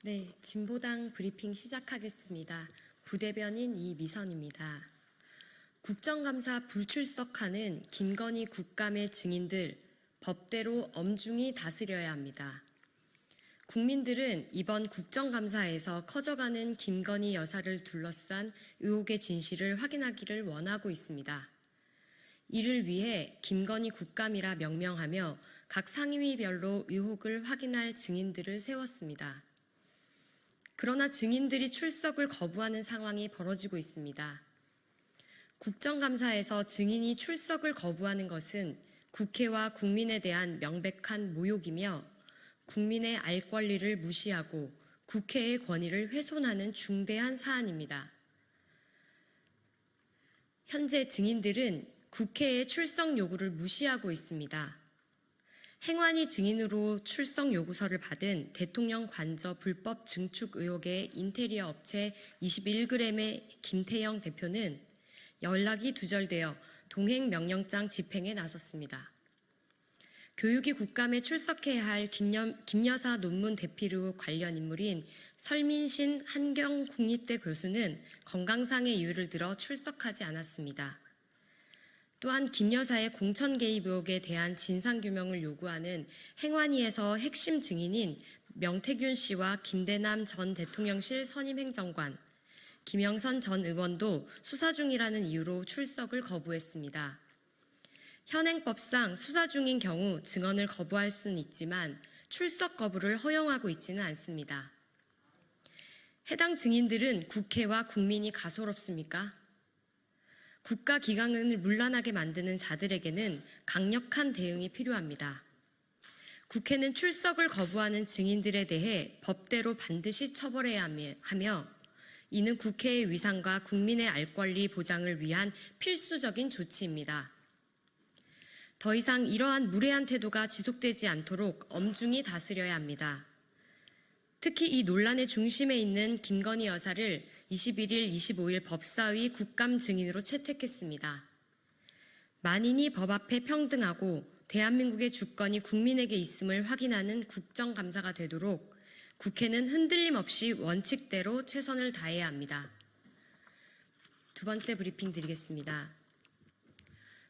네, 진보당 브리핑 시작하겠습니다. 부대변인 이미선입니다. 국정감사 불출석하는 김건희 국감의 증인들 법대로 엄중히 다스려야 합니다. 국민들은 이번 국정감사에서 커져가는 김건희 여사를 둘러싼 의혹의 진실을 확인하기를 원하고 있습니다. 이를 위해 김건희 국감이라 명명하며 각 상임위별로 의혹을 확인할 증인들을 세웠습니다. 그러나 증인들이 출석을 거부하는 상황이 벌어지고 있습니다. 국정감사에서 증인이 출석을 거부하는 것은 국회와 국민에 대한 명백한 모욕이며 국민의 알 권리를 무시하고 국회의 권위를 훼손하는 중대한 사안입니다. 현재 증인들은 국회의 출석 요구를 무시하고 있습니다. 행완이 증인으로 출석 요구서를 받은 대통령 관저 불법 증축 의혹의 인테리어 업체 21g의 김태영 대표는 연락이 두절되어 동행 명령장 집행에 나섰습니다. 교육위 국감에 출석해야 할 김여사 논문 대필 의혹 관련 인물인 설민신 한경국립대 교수는 건강상의 이유를 들어 출석하지 않았습니다. 또한 김 여사의 공천 개입 의혹에 대한 진상규명을 요구하는 행완위에서 핵심 증인인 명태균 씨와 김대남 전 대통령실 선임행정관, 김영선 전 의원도 수사 중이라는 이유로 출석을 거부했습니다. 현행법상 수사 중인 경우 증언을 거부할 수는 있지만 출석 거부를 허용하고 있지는 않습니다. 해당 증인들은 국회와 국민이 가소롭습니까? 국가기강을 문란하게 만드는 자들에게는 강력한 대응이 필요합니다. 국회는 출석을 거부하는 증인들에 대해 법대로 반드시 처벌해야 하며 이는 국회의 위상과 국민의 알 권리 보장을 위한 필수적인 조치입니다. 더 이상 이러한 무례한 태도가 지속되지 않도록 엄중히 다스려야 합니다. 특히 이 논란의 중심에 있는 김건희 여사를 21일, 25일 법사위 국감 증인으로 채택했습니다. 만인이 법 앞에 평등하고 대한민국의 주권이 국민에게 있음을 확인하는 국정감사가 되도록 국회는 흔들림 없이 원칙대로 최선을 다해야 합니다. 두 번째 브리핑 드리겠습니다.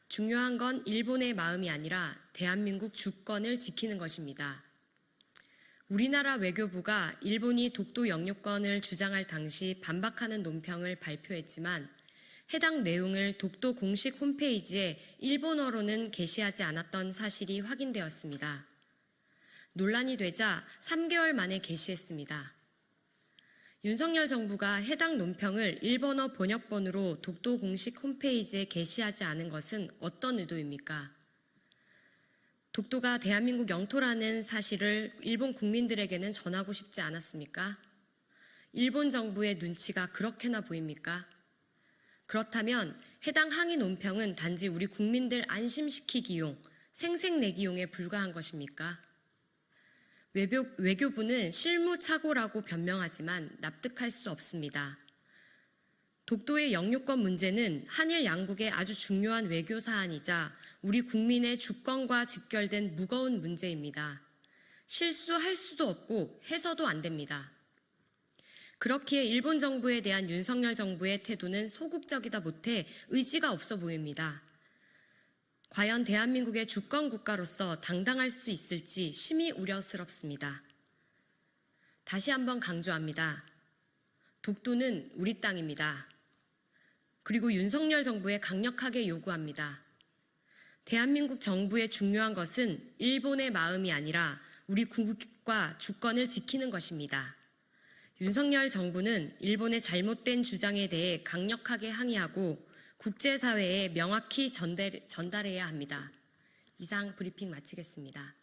중요한 건 일본의 마음이 아니라 대한민국 주권을 지키는 것입니다. 우리나라 외교부가 일본이 독도 영유권을 주장할 당시 반박하는 논평을 발표했지만 해당 내용을 독도 공식 홈페이지에 일본어로는 게시하지 않았던 사실이 확인되었습니다. 논란이 되자 3개월 만에 게시했습니다. 윤석열 정부가 해당 논평을 일본어 번역본으로 독도 공식 홈페이지에 게시하지 않은 것은 어떤 의도입니까? 독도가 대한민국 영토라는 사실을 일본 국민들에게는 전하고 싶지 않았습니까? 일본 정부의 눈치가 그렇게나 보입니까? 그렇다면 해당 항의 논평은 단지 우리 국민들 안심시키기용, 생색내기용에 불과한 것입니까? 외교부는 실무착오라고 변명하지만 납득할 수 없습니다. 독도의 영유권 문제는 한일 양국의 아주 중요한 외교 사안이자 우리 국민의 주권과 직결된 무거운 문제입니다. 실수할 수도 없고 해서도 안 됩니다. 그렇기에 일본 정부에 대한 윤석열 정부의 태도는 소극적이다 못해 의지가 없어 보입니다. 과연 대한민국의 주권 국가로서 당당할 수 있을지 심히 우려스럽습니다. 다시 한번 강조합니다. 독도는 우리 땅입니다. 그리고 윤석열 정부에 강력하게 요구합니다. 대한민국 정부의 중요한 것은 일본의 마음이 아니라 우리 국익과 주권을 지키는 것입니다. 윤석열 정부는 일본의 잘못된 주장에 대해 강력하게 항의하고 국제사회에 명확히 전달해야 합니다. 이상 브리핑 마치겠습니다.